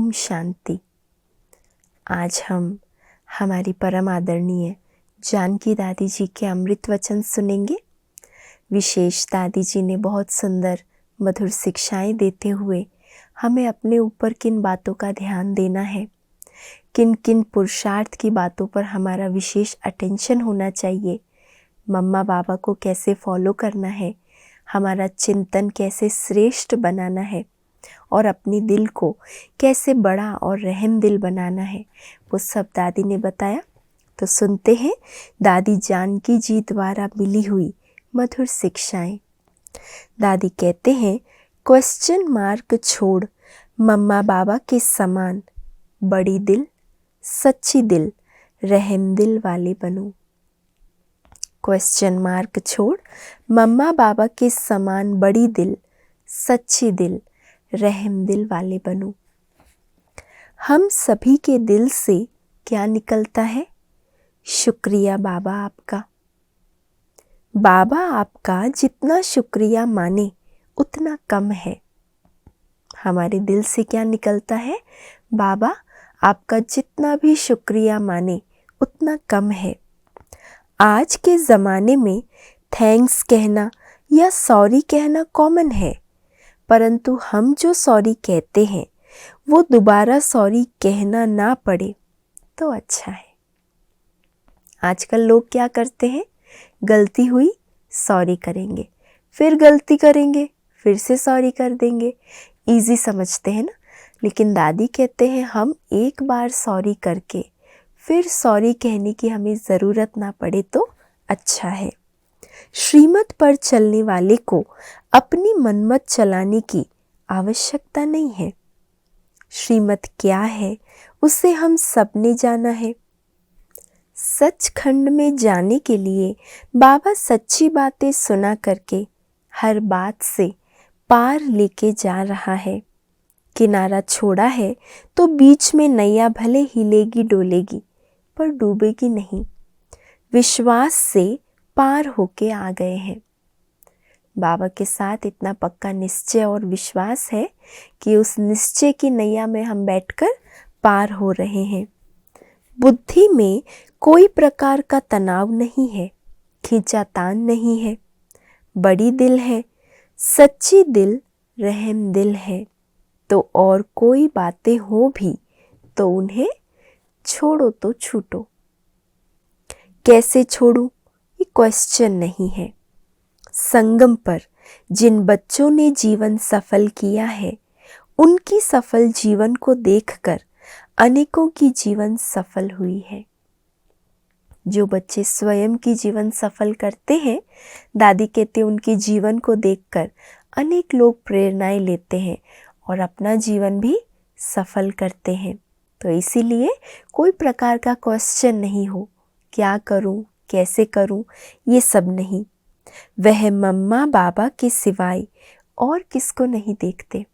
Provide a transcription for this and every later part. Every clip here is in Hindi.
ओम शांति। आज हम हमारी परम आदरणीय जानकी दादी जी के अमृत वचन सुनेंगे। विशेष दादी जी ने बहुत सुंदर मधुर शिक्षाएं देते हुए हमें अपने ऊपर किन बातों का ध्यान देना है, किन किन पुरुषार्थ की बातों पर हमारा विशेष अटेंशन होना चाहिए, मम्मा बाबा को कैसे फॉलो करना है, हमारा चिंतन कैसे श्रेष्ठ बनाना है और अपनी दिल को कैसे बड़ा और रहम दिल बनाना है, वो सब दादी ने बताया। तो सुनते हैं दादी जानकी जी द्वारा मिली हुई मधुर शिक्षाएं। दादी कहते हैं, क्वेश्चन मार्क छोड़ मम्मा बाबा के समान बड़ी दिल, सच्ची दिल, रहम दिल वाले बनो। क्वेश्चन मार्क छोड़ मम्मा बाबा के समान बड़ी दिल, सच्ची दिल, रहम दिल वाले बनो। हम सभी के दिल से क्या निकलता है? शुक्रिया बाबा आपका। बाबा आपका जितना शुक्रिया माने उतना कम है। हमारे दिल से क्या निकलता है? बाबा आपका जितना भी शुक्रिया माने उतना कम है। आज के ज़माने में थैंक्स कहना या सॉरी कहना कॉमन है, परंतु हम जो सॉरी कहते हैं वो दोबारा सॉरी कहना ना पड़े तो अच्छा है। आजकल लोग क्या करते हैं? गलती हुई सॉरी करेंगे, फिर गलती करेंगे, फिर से सॉरी कर देंगे। इजी समझते हैं ना, लेकिन दादी कहते हैं हम एक बार सॉरी करके फिर सॉरी कहने की हमें ज़रूरत ना पड़े तो अच्छा है। श्रीमत पर चलने वाले को अपनी मनमत चलाने की आवश्यकता नहीं है। श्रीमत क्या है उसे हम सबने जाना है। सचखंड में जाने के लिए बाबा सच्ची बातें सुना करके हर बात से पार लेके जा रहा है। किनारा छोड़ा है तो बीच में नैया भले हिलेगी डोलेगी पर डूबेगी नहीं। विश्वास से पार होके आ गए हैं। बाबा के साथ इतना पक्का निश्चय और विश्वास है कि उस निश्चय की नैया में हम बैठकर पार हो रहे हैं। बुद्धि में कोई प्रकार का तनाव नहीं है, खींचातान नहीं है। बड़ी दिल है, सच्ची दिल, रहम दिल है। तो और कोई बातें हो भी तो उन्हें छोड़ो तो छूटो। कैसे छोड़ूं? ये क्वेश्चन नहीं है। संगम पर जिन बच्चों ने जीवन सफल किया है उनकी सफल जीवन को देखकर अनेकों की जीवन सफल हुई है। जो बच्चे स्वयं की जीवन सफल करते हैं, दादी कहते हैं उनके जीवन को देखकर अनेक लोग प्रेरणाएं लेते हैं और अपना जीवन भी सफल करते हैं। तो इसीलिए कोई प्रकार का क्वेश्चन नहीं हो, क्या करूं, कैसे करूं, ये सब नहीं। वह मम्मा बाबा के सिवाय और किसको नहीं देखते।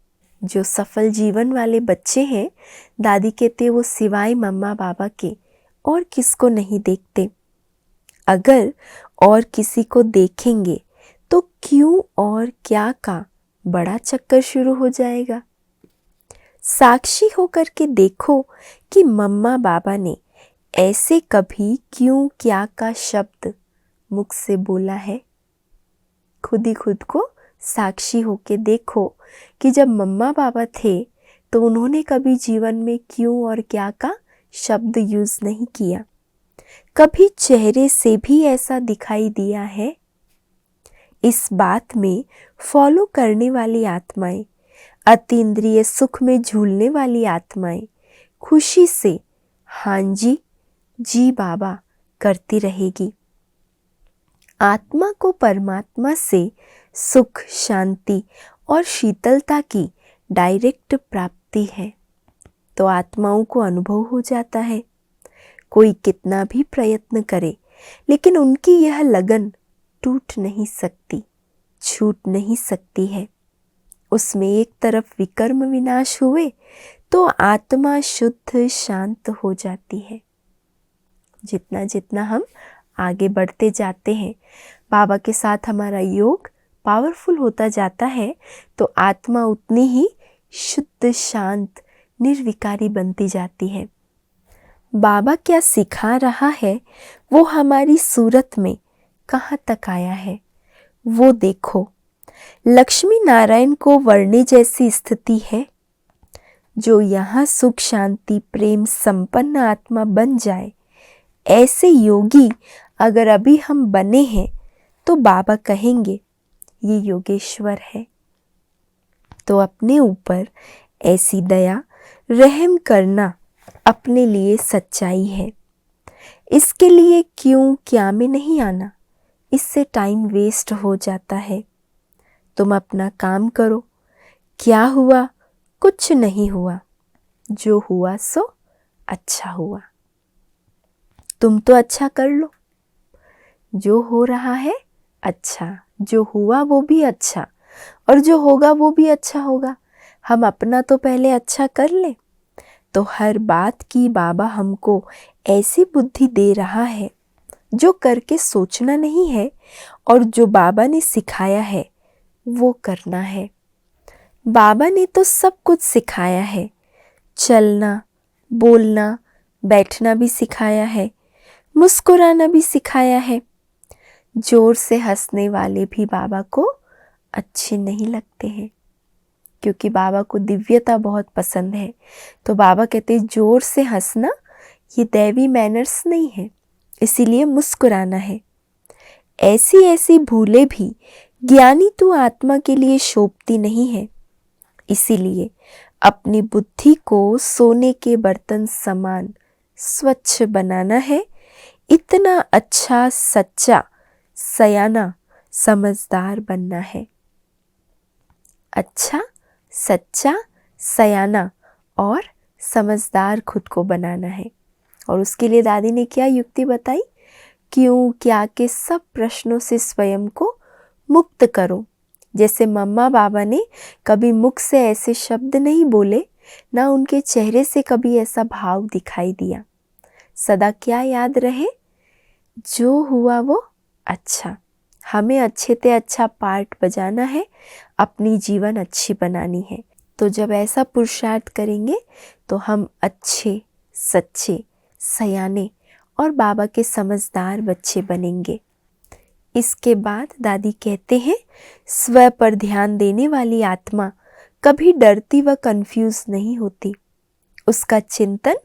जो सफल जीवन वाले बच्चे हैं, दादी कहते वो सिवाय मम्मा बाबा के और किसको नहीं देखते। अगर और किसी को देखेंगे तो क्यों और क्या का बड़ा चक्कर शुरू हो जाएगा। साक्षी होकर के देखो कि मम्मा बाबा ने ऐसे कभी क्यों क्या का शब्द मुख से बोला है। खुद ही खुद को साक्षी होके देखो कि जब मम्मा बाबा थे तो उन्होंने कभी जीवन में क्यों और क्या का शब्द यूज़ नहीं किया। कभी चेहरे से भी ऐसा दिखाई दिया है। इस बात में फॉलो करने वाली आत्माएं, अतीन्द्रिय सुख में झूलने वाली आत्माएं खुशी से हाँ जी, जी बाबा करती रहेगी। आत्मा को परमात्मा से सुख, शांति और शीतलता की डायरेक्ट प्राप्ति है, तो आत्माओं को अनुभव हो जाता है। कोई कितना भी प्रयत्न करे लेकिन उनकी यह लगन टूट नहीं सकती, छूट नहीं सकती है। उसमें एक तरफ विकर्म विनाश हुए तो आत्मा शुद्ध शांत हो जाती है। जितना जितना हम आगे बढ़ते जाते हैं, बाबा के साथ हमारा योग पावरफुल होता जाता है, तो आत्मा उतनी ही शुद्ध, शांत, निर्विकारी बनती जाती है। बाबा क्या सिखा रहा है वो हमारी सूरत में कहाँ तक आया है वो देखो। लक्ष्मी नारायण को वर्णे जैसी स्थिति है। जो यहाँ सुख शांति प्रेम संपन्न आत्मा बन जाए, ऐसे योगी अगर अभी हम बने हैं तो बाबा कहेंगे ये योगेश्वर है। तो अपने ऊपर ऐसी दया रहम करना अपने लिए सच्चाई है। इसके लिए क्यों क्या में नहीं आना, इससे टाइम वेस्ट हो जाता है। तुम अपना काम करो। क्या हुआ? कुछ नहीं हुआ। जो हुआ सो अच्छा हुआ। तुम तो अच्छा कर लो। जो हो रहा है अच्छा, जो हुआ वो भी अच्छा, और जो होगा वो भी अच्छा होगा। हम अपना तो पहले अच्छा कर ले। तो हर बात की बाबा हमको ऐसी बुद्धि दे रहा है जो करके सोचना नहीं है, और जो बाबा ने सिखाया है वो करना है। बाबा ने तो सब कुछ सिखाया है। चलना, बोलना, बैठना भी सिखाया है, मुस्कुराना भी सिखाया है। जोर से हंसने वाले भी बाबा को अच्छे नहीं लगते हैं, क्योंकि बाबा को दिव्यता बहुत पसंद है। तो बाबा कहते हैं जोर से हंसना ये दैवी मैनर्स नहीं है, इसीलिए मुस्कुराना है। ऐसी ऐसी भूलें भी ज्ञानी तो आत्मा के लिए शोभती नहीं है, इसीलिए अपनी बुद्धि को सोने के बर्तन समान स्वच्छ बनाना है। इतना अच्छा सच्चा सयाना समझदार बनना है। अच्छा सच्चा सयाना और समझदार खुद को बनाना है। और उसके लिए दादी ने क्या युक्ति बताई? क्यों क्या के सब प्रश्नों से स्वयं को मुक्त करो। जैसे मम्मा बाबा ने कभी मुख से ऐसे शब्द नहीं बोले, ना उनके चेहरे से कभी ऐसा भाव दिखाई दिया। सदा क्या याद रहे? जो हुआ वो अच्छा। हमें अच्छे से अच्छा पार्ट बजाना है, अपनी जीवन अच्छी बनानी है। तो जब ऐसा पुरुषार्थ करेंगे तो हम अच्छे सच्चे सयाने और बाबा के समझदार बच्चे बनेंगे। इसके बाद दादी कहते हैं स्व पर ध्यान देने वाली आत्मा कभी डरती व कंफ्यूज नहीं होती। उसका चिंतन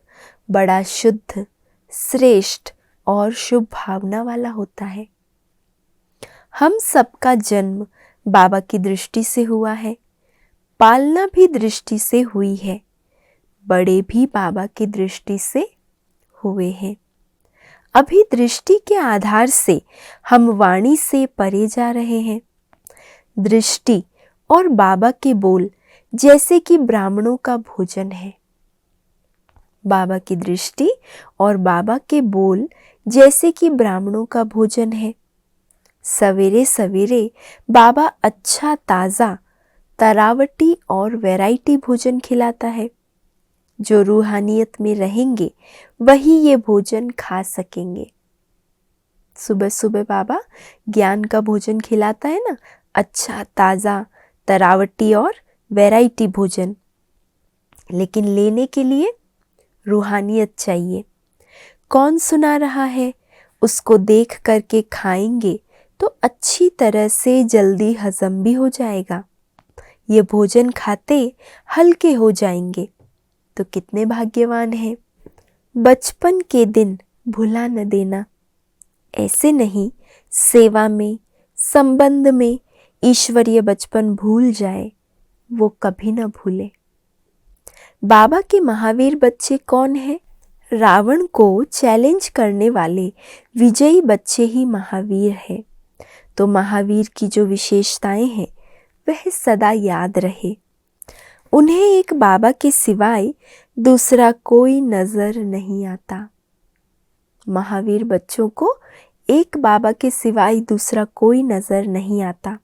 बड़ा शुद्ध, श्रेष्ठ और शुभ भावना वाला होता है। हम सबका जन्म बाबा की दृष्टि से हुआ है, पालना भी दृष्टि से हुई है, बड़े भी बाबा की दृष्टि से हुए हैं। अभी दृष्टि के आधार से हम वाणी से परे जा रहे हैं। दृष्टि और बाबा के बोल जैसे कि ब्राह्मणों का भोजन है। बाबा की दृष्टि और बाबा के बोल जैसे कि ब्राह्मणों का भोजन है। सवेरे सवेरे बाबा अच्छा ताज़ा तरावटी और वैरायटी भोजन खिलाता है। जो रूहानियत में रहेंगे वही ये भोजन खा सकेंगे। सुबह सुबह बाबा ज्ञान का भोजन खिलाता है ना, अच्छा ताज़ा तरावटी और वैरायटी भोजन। लेकिन लेने के लिए रूहानियत चाहिए। कौन सुना रहा है उसको देख करके खाएंगे तो अच्छी तरह से जल्दी हजम भी हो जाएगा। ये भोजन खाते हल्के हो जाएंगे। तो कितने भाग्यवान हैं। बचपन के दिन भुला न देना। ऐसे नहीं, सेवा में संबंध में ईश्वरीय बचपन भूल जाए, वो कभी न भूले। बाबा के महावीर बच्चे कौन हैं? रावण को चैलेंज करने वाले विजयी बच्चे ही महावीर हैं। तो महावीर की जो विशेषताएं हैं वह सदा याद रहे। उन्हें एक बाबा के सिवाय दूसरा कोई नजर नहीं आता। महावीर बच्चों को एक बाबा के सिवाय दूसरा कोई नजर नहीं आता।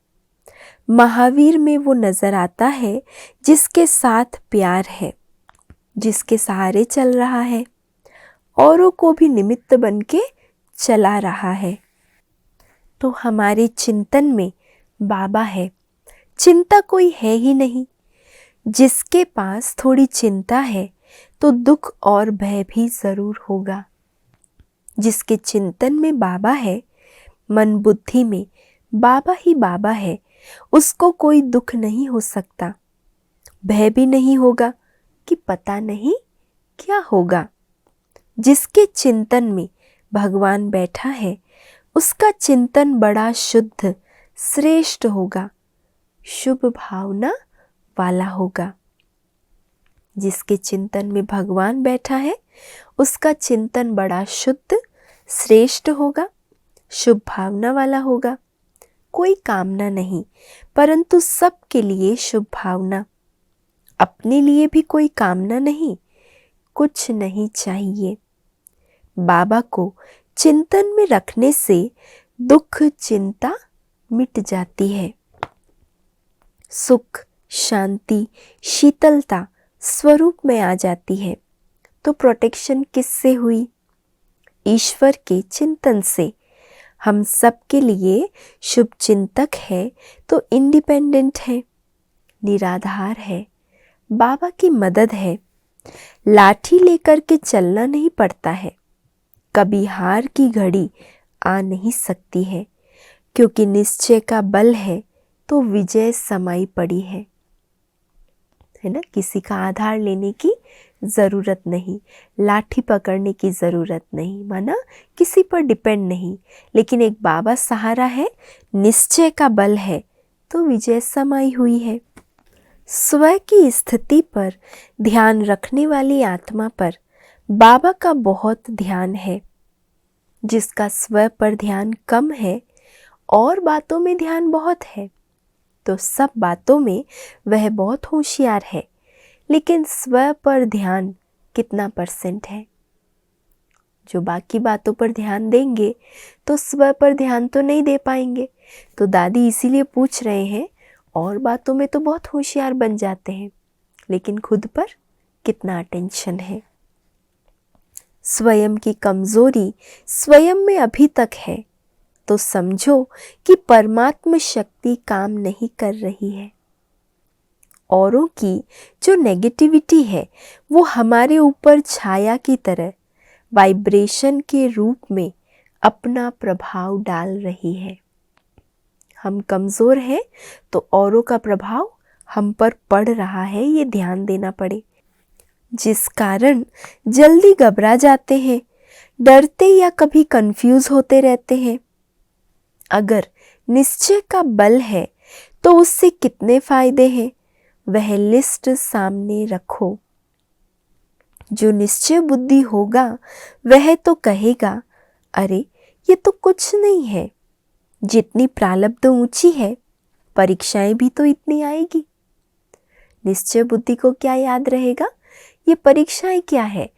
महावीर में वो नजर आता है जिसके साथ प्यार है, जिसके सहारे चल रहा है, औरों को भी निमित्त बन के चला रहा है। तो हमारे चिंतन में बाबा है, चिंता कोई है ही नहीं। जिसके पास थोड़ी चिंता है तो दुख और भय भी ज़रूर होगा। जिसके चिंतन में बाबा है, मन बुद्धि में बाबा ही बाबा है, उसको कोई दुख नहीं हो सकता, भय भी नहीं होगा कि पता नहीं क्या होगा। जिसके चिंतन में भगवान बैठा है, उसका चिंतन बड़ा शुद्ध श्रेष्ठ होगा, शुभ भावना वाला होगा। जिसके चिंतन में भगवान बैठा है, उसका चिंतन बड़ा शुद्ध श्रेष्ठ होगा, शुभ भावना वाला होगा। कोई कामना नहीं, परंतु सबके लिए शुभ भावना। अपने लिए भी कोई कामना नहीं, कुछ नहीं चाहिए। बाबा को चिंतन में रखने से दुख चिंता मिट जाती है। सुख, शांति, शीतलता स्वरूप में आ जाती है। तो प्रोटेक्शन किससे हुई? ईश्वर के चिंतन से। हम सबके लिए शुभ चिंतक है तो इंडिपेंडेंट है, निराधार है, बाबा की मदद है। लाठी लेकर के चलना नहीं पड़ता है। कभी हार की घड़ी आ नहीं सकती है, क्योंकि निश्चय का बल है तो विजय समाई पड़ी है ना। किसी का आधार लेने की ज़रूरत नहीं, लाठी पकड़ने की ज़रूरत नहीं, माना किसी पर डिपेंड नहीं, लेकिन एक बाबा सहारा है, निश्चय का बल है तो विजय समाई हुई है। स्व की स्थिति पर ध्यान रखने वाली आत्मा पर बाबा का बहुत ध्यान है। जिसका स्व पर ध्यान कम है और बातों में ध्यान बहुत है, तो सब बातों में वह बहुत होशियार है, लेकिन स्व पर ध्यान कितना % है? जो बाकी बातों पर ध्यान देंगे तो स्व पर ध्यान तो नहीं दे पाएंगे। तो दादी इसीलिए पूछ रहे हैं, और बातों में तो बहुत होशियार बन जाते हैं, लेकिन खुद पर कितना अटेंशन है? स्वयं की कमजोरी स्वयं में अभी तक है, तो समझो कि परमात्मा शक्ति काम नहीं कर रही है। औरों की जो नेगेटिविटी है वो हमारे ऊपर छाया की तरह वाइब्रेशन के रूप में अपना प्रभाव डाल रही है। हम कमज़ोर हैं तो औरों का प्रभाव हम पर पड़ रहा है, ये ध्यान देना पड़े। जिस कारण जल्दी घबरा जाते हैं, डरते या कभी कंफ्यूज होते रहते हैं। अगर निश्चय का बल है तो उससे कितने फायदे हैं, वह लिस्ट सामने रखो। जो निश्चय बुद्धि होगा वह तो कहेगा, अरे ये तो कुछ नहीं है, जितनी प्रारब्ध ऊंची है परीक्षाएं भी तो इतनी आएगी। निश्चय बुद्धि को क्या याद रहेगा, ये परीक्षाएं क्या है,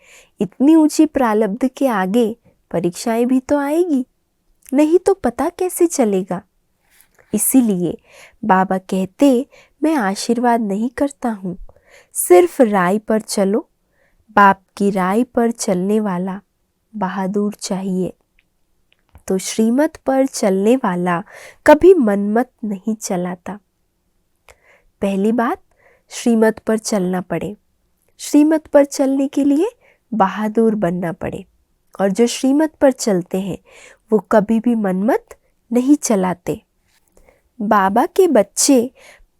इतनी ऊंची प्रारब्ध के आगे परीक्षाएं भी तो आएगी, नहीं तो पता कैसे चलेगा। इसीलिए बाबा कहते, मैं आशीर्वाद नहीं करता हूँ, सिर्फ राय पर चलो। बाप की राय पर चलने वाला बहादुर चाहिए। तो श्रीमत पर चलने वाला कभी मनमत नहीं चलाता। पहली बात, श्रीमत पर चलना पड़े। श्रीमत पर चलने के लिए बहादुर बनना पड़े, और जो श्रीमत पर चलते हैं वो कभी भी मनमत नहीं चलाते। बाबा के बच्चे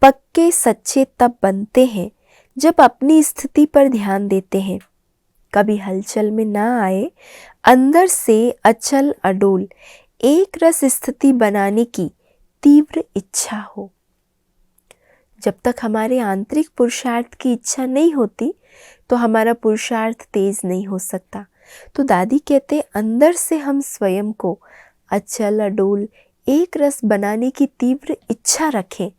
पक्के सच्चे तब बनते हैं जब अपनी स्थिति पर ध्यान देते हैं, कभी हलचल में ना आए, अंदर से अचल अडोल एक रस स्थिति बनाने की तीव्र इच्छा हो। जब तक हमारे आंतरिक पुरुषार्थ की इच्छा नहीं होती तो हमारा पुरुषार्थ तेज नहीं हो सकता। तो दादी कहते, अंदर से हम स्वयं को अचल अडोल एक रस बनाने की तीव्र इच्छा रखें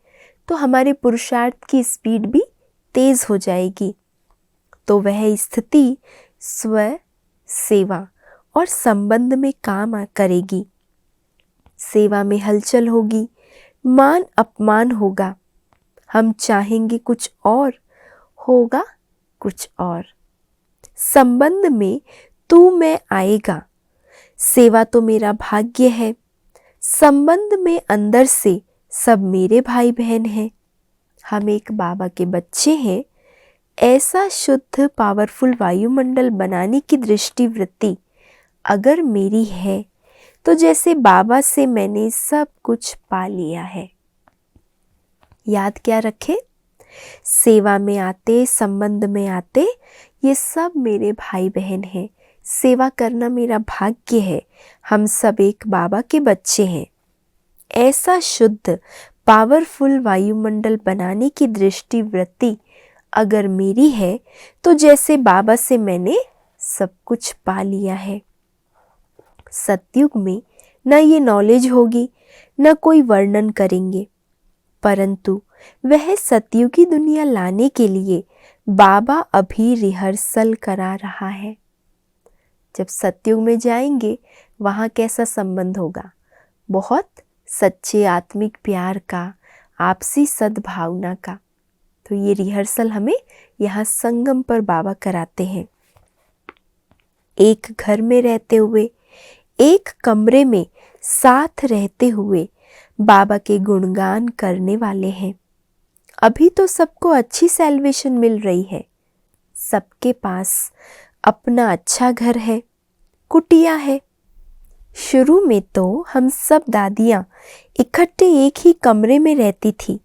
तो हमारे पुरुषार्थ की स्पीड भी तेज हो जाएगी। तो वह स्थिति स्व, सेवा और संबंध में काम करेगी। सेवा में हलचल होगी, मान अपमान होगा, हम चाहेंगे कुछ और, होगा कुछ और। संबंध में तू मैं आएगा, सेवा तो मेरा भाग्य है। संबंध में अंदर से सब मेरे भाई बहन हैं, हम एक बाबा के बच्चे हैं, ऐसा शुद्ध पावरफुल वायुमंडल बनाने की दृष्टिवृत्ति अगर मेरी है तो जैसे बाबा से मैंने सब कुछ पा लिया है। याद क्या रखे, सेवा में आते, संबंध में आते, ये सब मेरे भाई बहन हैं। सेवा करना मेरा भाग्य है। हम सब एक बाबा के बच्चे हैं। ऐसा शुद्ध पावरफुल वायुमंडल बनाने की दृष्टिवृत्ति अगर मेरी है तो जैसे बाबा से मैंने सब कुछ पा लिया है। सतयुग में न ये नॉलेज होगी, न कोई वर्णन करेंगे, परंतु वह सतयुगी दुनिया लाने के लिए बाबा अभी रिहर्सल करा रहा है। जब सतयुग में जाएंगे वहाँ कैसा संबंध होगा? बहुत सच्चे आत्मिक प्यार का, आपसी सद्भावना का। तो ये रिहर्सल हमें यहाँ संगम पर बाबा कराते हैं। एक घर में रहते हुए, एक कमरे में साथ रहते हुए बाबा के गुणगान करने वाले हैं। अभी तो सबको अच्छी सैल्वेशन मिल रही है। सबके पास अपना अच्छा घर है, कुटिया है। शुरू में तो हम सब दादियाँ इकट्ठे एक ही कमरे में रहती थी।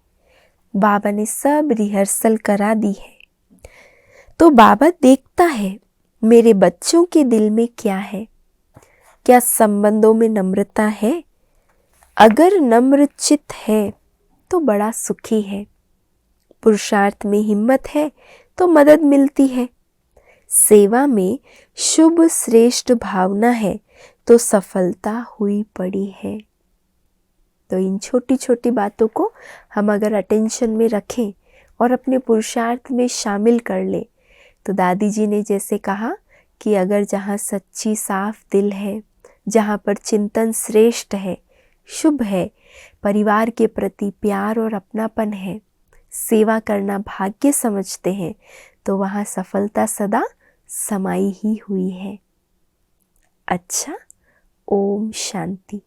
बाबा ने सब रिहर्सल करा दी है। तो बाबा देखता है मेरे बच्चों के दिल में क्या है, क्या संबंधों में नम्रता है। अगर नम्र चित्त है तो बड़ा सुखी है। पुरुषार्थ में हिम्मत है तो मदद मिलती है। सेवा में शुभ श्रेष्ठ भावना है तो सफलता हुई पड़ी है। तो इन छोटी छोटी बातों को हम अगर अटेंशन में रखें और अपने पुरुषार्थ में शामिल कर लें तो दादी जी ने जैसे कहा कि अगर जहाँ सच्ची साफ दिल है, जहाँ पर चिंतन श्रेष्ठ है, शुभ है, परिवार के प्रति प्यार और अपनापन है, सेवा करना भाग्य समझते हैं, तो वहाँ सफलता सदा समाई ही हुई है। अच्छा, ओम शांति।